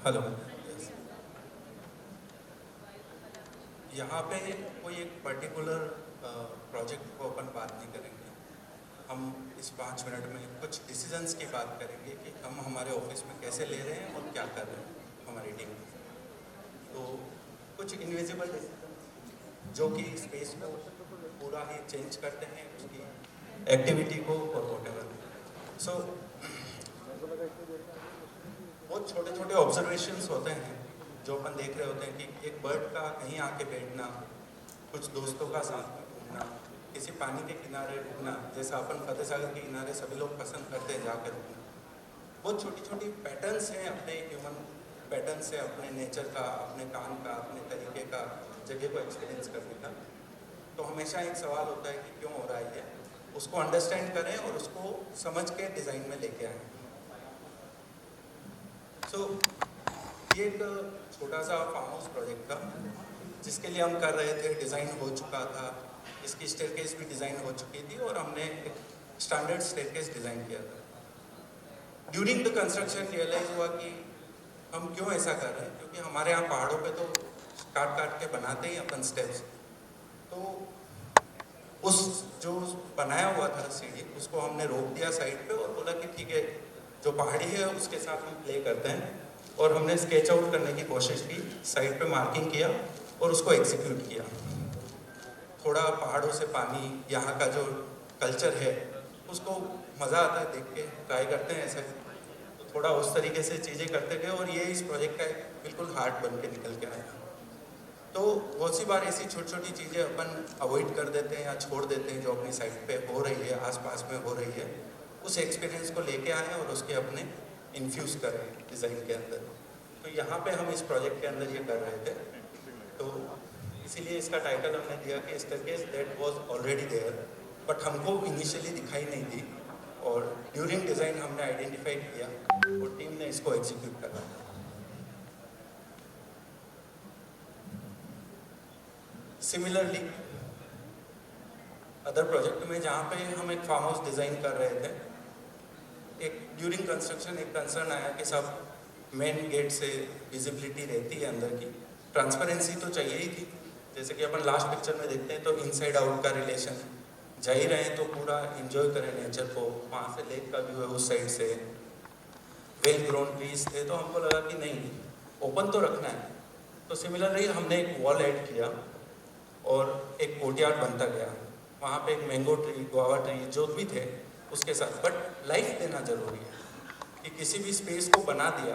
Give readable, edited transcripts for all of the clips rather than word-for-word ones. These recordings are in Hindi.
हेलो। यहाँ पे कोई एक पर्टिकुलर प्रोजेक्ट को अपन बात नहीं करेंगे। हम इस 5 मिनट में कुछ डिसीजंस की बात करेंगे कि हम हमारे ऑफिस में कैसे ले रहे हैं और क्या कर रहे हैं हमारी टीम। तो कुछ इनविजिबल डिसीजन जो कि स्पेस को पूरा ही चेंज करते हैं, उसकी एक्टिविटी को और वॉटेवर। सो बहुत छोटे छोटे ऑब्जर्वेशंस होते हैं जो अपन देख रहे होते हैं कि एक बर्ड का कहीं आके बैठना, कुछ दोस्तों का साथ में घूमना, किसी पानी के किनारे रुकना, जैसा अपन फतेह सागर के किनारे सभी लोग पसंद करते हैं जाकर रुकना। बहुत छोटी छोटी पैटर्न्स हैं अपने ह्यूमन पैटर्न्स है, अपने नेचर का, अपने काम का, अपने तरीके का, जगह को एक्सपीरियंस करने का। तो हमेशा एक सवाल होता है कि क्यों हो रहा है, उसको अंडरस्टैंड करें और उसको समझ के डिज़ाइन में लेके आएँ। सो ये एक छोटा सा फार्म हाउस प्रोजेक्ट था जिसके लिए हम कर रहे थे। डिज़ाइन हो चुका था, इसकी स्टेयरकेस भी डिज़ाइन हो चुकी थी और हमने एक स्टैंडर्ड स्टेयरकेस डिज़ाइन किया था। ड्यूरिंग द कंस्ट्रक्शन रियलाइज हुआ कि हम क्यों ऐसा कर रहे हैं, क्योंकि हमारे यहाँ पहाड़ों पे तो काट काट के बनाते ही अपन स्टेप्स। तो उस जो बनाया हुआ था सीढ़ी, उसको हमने रोक दिया साइड पे और बोला कि ठीक है, जो पहाड़ी है उसके साथ हम प्ले करते हैं। और हमने स्केच आउट करने की कोशिश की, साइड पे मार्किंग किया और उसको एग्जीक्यूट किया। थोड़ा पहाड़ों से पानी, यहाँ का जो कल्चर है उसको मज़ा आता है देख के, ट्राई करते हैं ऐसा। तो थोड़ा उस तरीके से चीज़ें करते गए और ये इस प्रोजेक्ट का एक बिल्कुल हार्ट बन के निकल के आया। तो बहुत सी बार ऐसी छोटी छोटी चीज़ें अपन अवॉइड कर देते हैं या छोड़ देते हैं जो अपनी साइड पे हो रही है, आसपास में हो रही है। उस एक्सपीरियंस को लेके आए और उसके अपने इन्फ्यूज़ करें डिज़ाइन के अंदर। तो यहाँ पे हम इस प्रोजेक्ट के अंदर ये कर रहे थे। तो इसीलिए इसका टाइटल हमने दिया कि staircase that was already there, but हमको इनिशियली दिखाई नहीं दी और ड्यूरिंग डिज़ाइन हमने आइडेंटिफाई किया और टीम ने इसको एग्जीक्यूट करा। सिमिलरली अदर प्रोजेक्ट में जहाँ पे हम एक फार्म हाउस डिज़ाइन कर रहे थे, एक ड्यूरिंग कंस्ट्रक्शन एक कंसर्न आया कि सब मेन गेट से विजिबिलिटी रहती है अंदर की, ट्रांसपेरेंसी तो चाहिए ही थी। जैसे कि अपन लास्ट पिक्चर में देखते हैं तो इनसाइड आउट का रिलेशन, जा ही रहे हैं तो पूरा इंजॉय करें नेचर को। वहाँ से लेक का व्यू है, उस साइड से वेल ग्रोन ट्रीज थे, तो हमको लगा कि नहीं, ओपन तो रखना है। तो सिमिलरली हमने एक वॉल ऐड किया और एक कोर्टयार्ड बनता गया। वहाँ पे एक मैंगो ट्री, गुआवा ट्री जो भी थे उसके साथ, बट लाइफ देना जरूरी है कि किसी भी स्पेस को बना दिया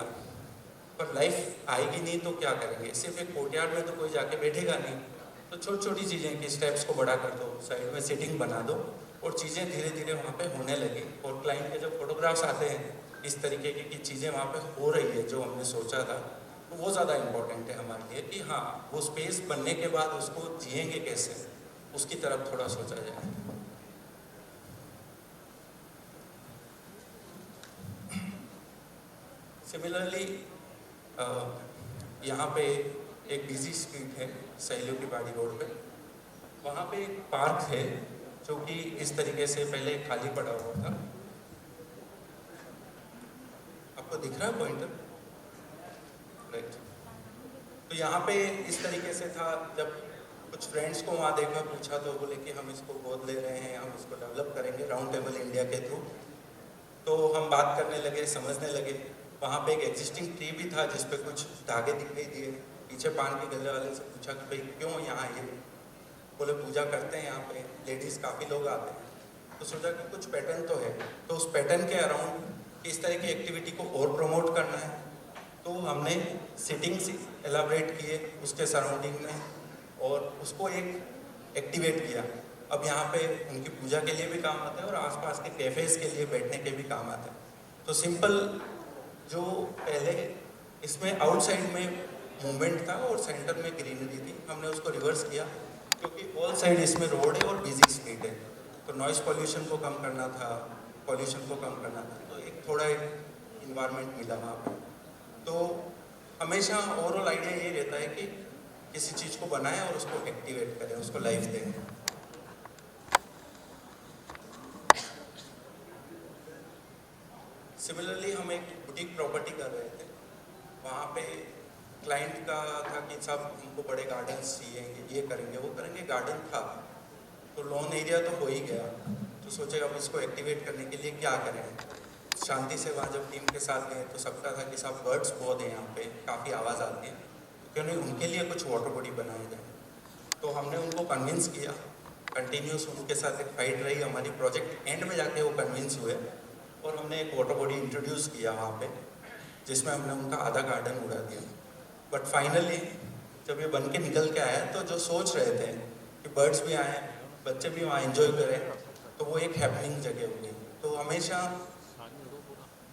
पर लाइफ आएगी नहीं तो क्या करेंगे। सिर्फ एक कोर्टयार्ड में तो कोई जाके बैठेगा नहीं। तो छोटी छोटी चीज़ें कि स्टेप्स को बड़ा कर दो, साइड में सीटिंग बना दो और चीज़ें धीरे धीरे वहाँ पे होने लगी। और क्लाइंट के जो फोटोग्राफ्स आते हैं इस तरीके की चीज़ें वहाँ पे हो रही है जो हमने सोचा था, तो वो ज़्यादा इम्पोर्टेंट है हमारे लिए कि हाँ, वो स्पेस बनने के बाद उसको जिएंगे कैसे, उसकी तरफ थोड़ा सोचा जाए। सिमिलरली यहाँ पे एक बिजी स्ट्रीट है सहेलियों की पहाड़ी रोड पे, वहाँ पे एक पार्क है जो कि इस तरीके से पहले खाली पड़ा हुआ था। आपको दिख रहा है पॉइंटर? राइट। तो यहाँ पे इस तरीके से था। जब कुछ फ्रेंड्स को वहाँ देखा, पूछा तो बोले कि हम इसको गोद ले रहे हैं, हम इसको डेवलप करेंगे राउंड टेबल इंडिया के थ्रू। तो हम बात करने लगे, समझने लगे। वहाँ पे एक एग्जिस्टिंग ट्री भी था जिस पे कुछ धागे दिखाई दिए। पीछे पान के गले वाले से पूछा कि भाई क्यों यहाँ ये, बोले पूजा करते हैं यहाँ पे, लेडीज़ काफ़ी लोग आते हैं। तो सोचा कि कुछ पैटर्न तो है, तो उस पैटर्न के अराउंड इस तरह की एक्टिविटी को और प्रमोट करना है। तो हमने सिटिंग्स एलाबरेट किए उसके सराउंडिंग में और उसको एक एक्टिवेट किया। अब यहाँ पे उनकी पूजा के लिए भी काम आता है और आसपास के कैफ़ेज़ के लिए बैठने के भी काम आता है। तो सिंपल जो पहले इसमें आउटसाइड में मूवमेंट था और सेंटर में ग्रीनरी थी, हमने उसको रिवर्स किया क्योंकि ऑल साइड इसमें रोड है और बिजी स्ट्रीट है। तो नॉइज़ पॉल्यूशन को कम करना था, पॉल्यूशन को कम करना था, तो एक थोड़ा एक इन्वायरमेंट मिला वहाँ पर। तो हमेशा ओवरऑल आइडिया ये रहता है कि किसी चीज़ को बनाएं और उसको एक्टिवेट करें, उसको लाइफ दें। सिमिलरली हम एक बुटीक प्रॉपर्टी कर रहे थे, वहाँ पे पे क्लाइंट का था कि साहब हमको बड़े गार्डन्स चाहिए, ये करेंगे वो करेंगे। गार्डन था तो लॉन एरिया तो हो ही गया, तो सोचे अब इसको एक्टिवेट करने के लिए क्या करें। शांति से वहाँ जब टीम के साथ गए तो सबका था कि साहब बर्ड्स बहुत हैं यहाँ पे, काफ़ी आवाज़ आती है, क्यों नहीं उनके लिए कुछ वाटर बॉडी बनाया जाए। तो हमने उनको कन्विंस किया, कंटिन्यूस उनके साथ एक फाइट रही हमारी। प्रोजेक्ट एंड में जाके वो कन्विंस हुए और हमने एक वाटर बॉडी इंट्रोड्यूस किया वहाँ पे, जिसमें हमने उनका आधा गार्डन उड़ा दिया। बट फाइनली जब ये बन के निकल के आया तो जो सोच रहे थे कि बर्ड्स भी आए, बच्चे भी वहाँ एंजॉय करें, तो वो एक हैपनिंग जगह हो गई। तो हमेशा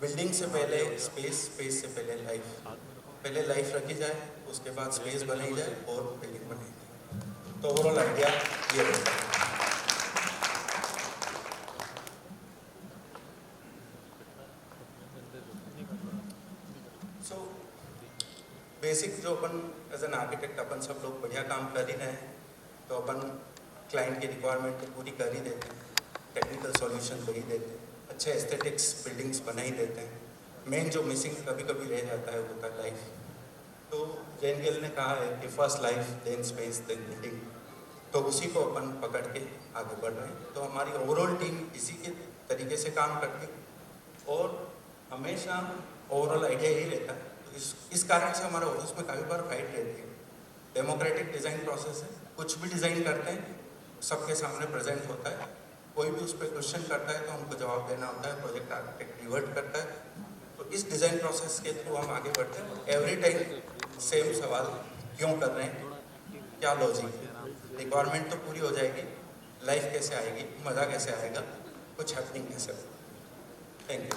बिल्डिंग से पहले स्पेस, स्पेस से पहले लाइफ, पहले लाइफ रखी जाए, उसके बाद स्पेस बनाई जाए और बिल्डिंग बनाई जाए। तो ओवरऑल आइडिया ये रहता है। सो बेसिक जो अपन एज एन आर्किटेक्ट अपन सब लोग बढ़िया काम कर ही रहे हैं, तो अपन क्लाइंट की रिक्वायरमेंट तो पूरी कर ही देते हैं, टेक्निकल सॉल्यूशन दे ही देते हैं, अच्छे एस्थेटिक्स बिल्डिंग्स बना ही देते हैं। मेन जो मिसिंग कभी कभी रह जाता है वो होता है लाइफ। तो जैन गिल ने कहा है कि first life then space then building, तो उसी को अपन पकड़ के आगे बढ़ रहे हैं। तो हमारी ओवरऑल टीम इसी के तरीके से काम करती है और हमेशा ओवरऑल आइडिया यही रहता है। तो इस कारण से हमारे ऑफिस में काफ़ी बार फाइट रहती है। डेमोक्रेटिक डिज़ाइन प्रोसेस है, कुछ भी डिज़ाइन करते हैं सबके सामने प्रेजेंट होता है, कोई भी उस पर क्वेश्चन करता है तो हमको जवाब देना होता है, प्रोजेक्ट आर्किटेक्ट रिवर्ट करता है। तो इस डिज़ाइन प्रोसेस के थ्रू हम आगे बढ़ते हैं। एवरी टाइम सेम सवाल, क्यों कर रहे हैं, क्या लॉजिक है, रिक्वायरमेंट तो पूरी हो जाएगी, लाइफ कैसे आएगी, मज़ा कैसे आएगा, कुछ हैपनिंग कैसे होगा। Thank you.